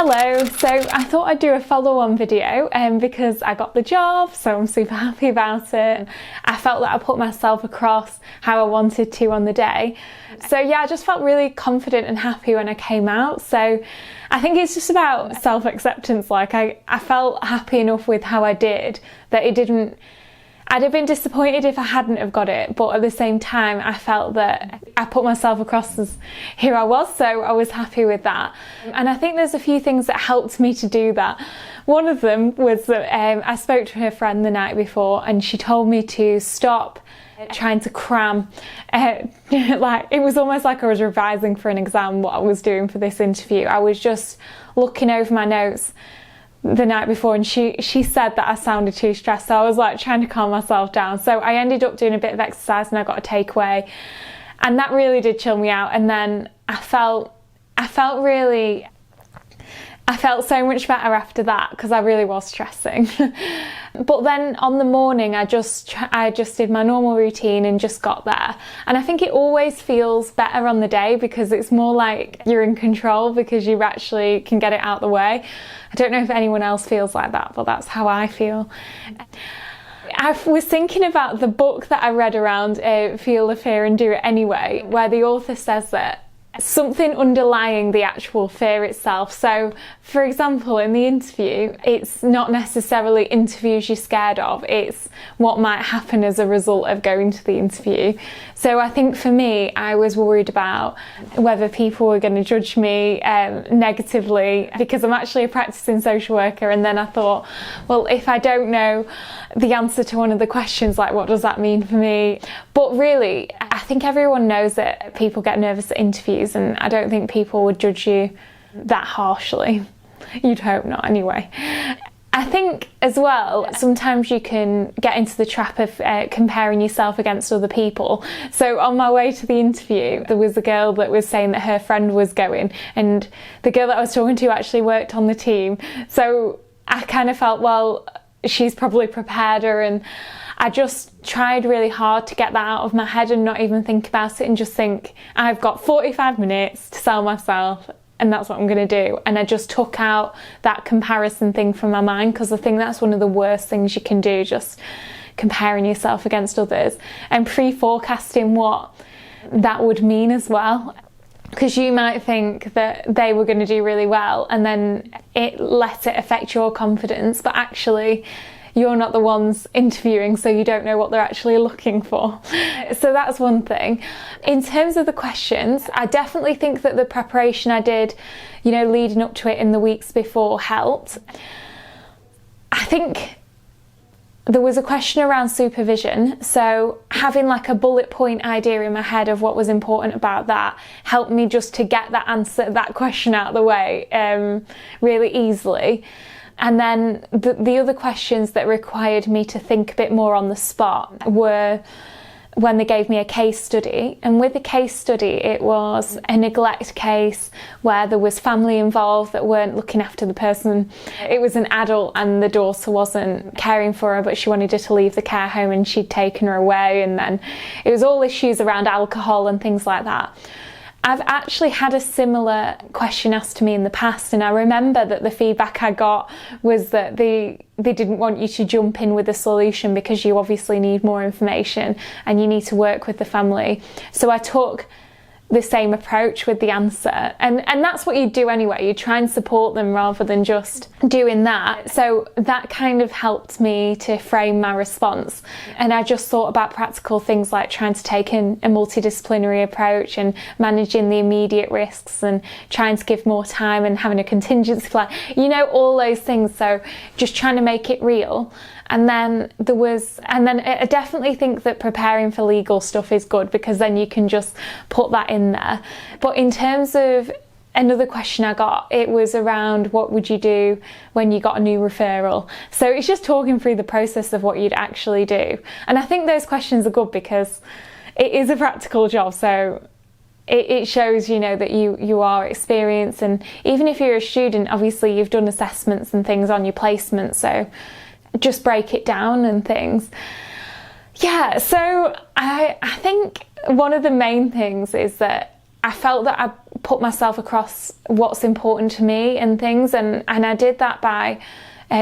Hello, so I thought I'd do a follow-on video because I got the job, so I'm super happy about it. I felt that I put myself across how I wanted to on the day. So yeah, I just felt really confident and happy when I came out. So I think it's just about self-acceptance. Like I felt happy enough with how I did that I'd have been disappointed if I hadn't have got it, but at the same time I felt that I put myself across as who I was, so I was happy with that. And I think there's a few things that helped me to do that. One of them was that I spoke to her friend the night before and she told me to stop trying to cram. Like it was almost like I was revising for an exam what I was doing for this interview. I was just looking over my notes the night before and she said that I sounded too stressed, so I was like trying to calm myself down. So I ended up doing a bit of exercise and I got a takeaway, and that really did chill me out. And then I felt so much better after that because I really was stressing. But then on the morning I just did my normal routine and just got there, and I think it always feels better on the day because it's more like you're in control because you actually can get it out the way. I don't know if anyone else feels like that, but that's how I feel. I was thinking about the book that I read around Feel the Fear and Do It Anyway, where the author says that something underlying the actual fear itself. So for example, in the interview, it's not necessarily interviews you're scared of, it's what might happen as a result of going to the interview. So I think for me, I was worried about whether people were going to judge me negatively because I'm actually a practicing social worker, and then I thought, well, if I don't know the answer to one of the questions, like what does that mean for me? But really, I think everyone knows that people get nervous at interviews, and I don't think people would judge you that harshly. You'd hope not anyway. I think as well, sometimes you can get into the trap of comparing yourself against other people. So on my way to the interview, there was a girl that was saying that her friend was going, and the girl that I was talking to actually worked on the team. So I kind of felt, well, she's probably prepared her, and I just tried really hard to get that out of my head and not even think about it and just think, I've got 45 minutes to sell myself and that's what I'm going to do. And I just took out that comparison thing from my mind, because I think that's one of the worst things you can do, just comparing yourself against others and pre-forecasting what that would mean as well. Because you might think that they were going to do really well and then let it affect your confidence, but actually you're not the ones interviewing, so you don't know what they're actually looking for. So that's one thing. In terms of the questions, I definitely think that the preparation I did, leading up to it in the weeks before helped. I think there was a question around supervision, so having like a bullet point idea in my head of what was important about that helped me just to get that question out of the way really easily. And then the other questions that required me to think a bit more on the spot were when they gave me a case study. And with the case study, it was a neglect case where there was family involved that weren't looking after the person. It was an adult and the daughter wasn't caring for her, but she wanted her to leave the care home and she'd taken her away. And then it was all issues around alcohol and things like that. I've actually had a similar question asked to me in the past, and I remember that the feedback I got was that they didn't want you to jump in with a solution because you obviously need more information and you need to work with the family. So I took the same approach with the answer, and that's what you do anyway. You try and support them rather than just doing that. So that kind of helped me to frame my response, and I just thought about practical things like trying to take in a multidisciplinary approach and managing the immediate risks and trying to give more time and having a contingency plan, all those things. So just trying to make it real. And then I definitely think that preparing for legal stuff is good because then you can just put that in there. But in terms of another question I got, it was around what would you do when you got a new referral. So it's just talking through the process of what you'd actually do. And I think those questions are good because it is a practical job. So it shows, that you are experienced. And even if you're a student, obviously you've done assessments and things on your placement. So just break it down and things. Yeah, so I think one of the main things is that I felt that I put myself across what's important to me and things, and I did that by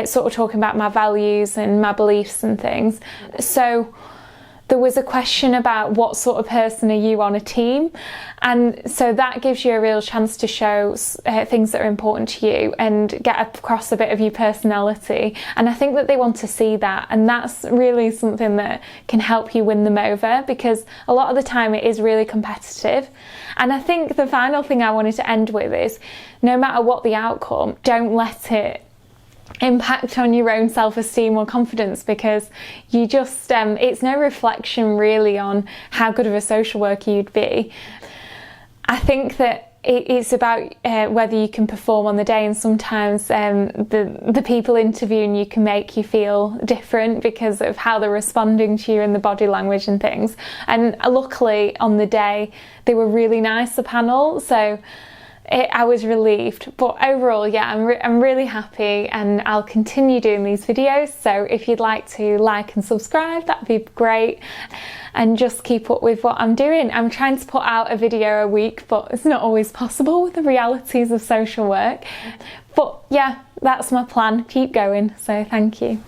sort of talking about my values and my beliefs and things. So there was a question about what sort of person are you on a team, and so that gives you a real chance to show things that are important to you and get across a bit of your personality. And I think that they want to see that, and that's really something that can help you win them over, because a lot of the time it is really competitive. And I think the final thing I wanted to end with is, no matter what the outcome, don't let it impact on your own self-esteem or confidence, because you just it's no reflection really on how good of a social worker you'd be. I think that it's about whether you can perform on the day, and sometimes the people interviewing you can make you feel different because of how they're responding to you and the body language and things. And luckily on the day they were really nice, the panel, so I was relieved. But overall, yeah, I'm really happy, and I'll continue doing these videos. So if you'd like to like and subscribe, that'd be great, and just keep up with what I'm doing. I'm trying to put out a video a week, but it's not always possible with the realities of social work. But yeah, that's my plan. Keep going. So thank you.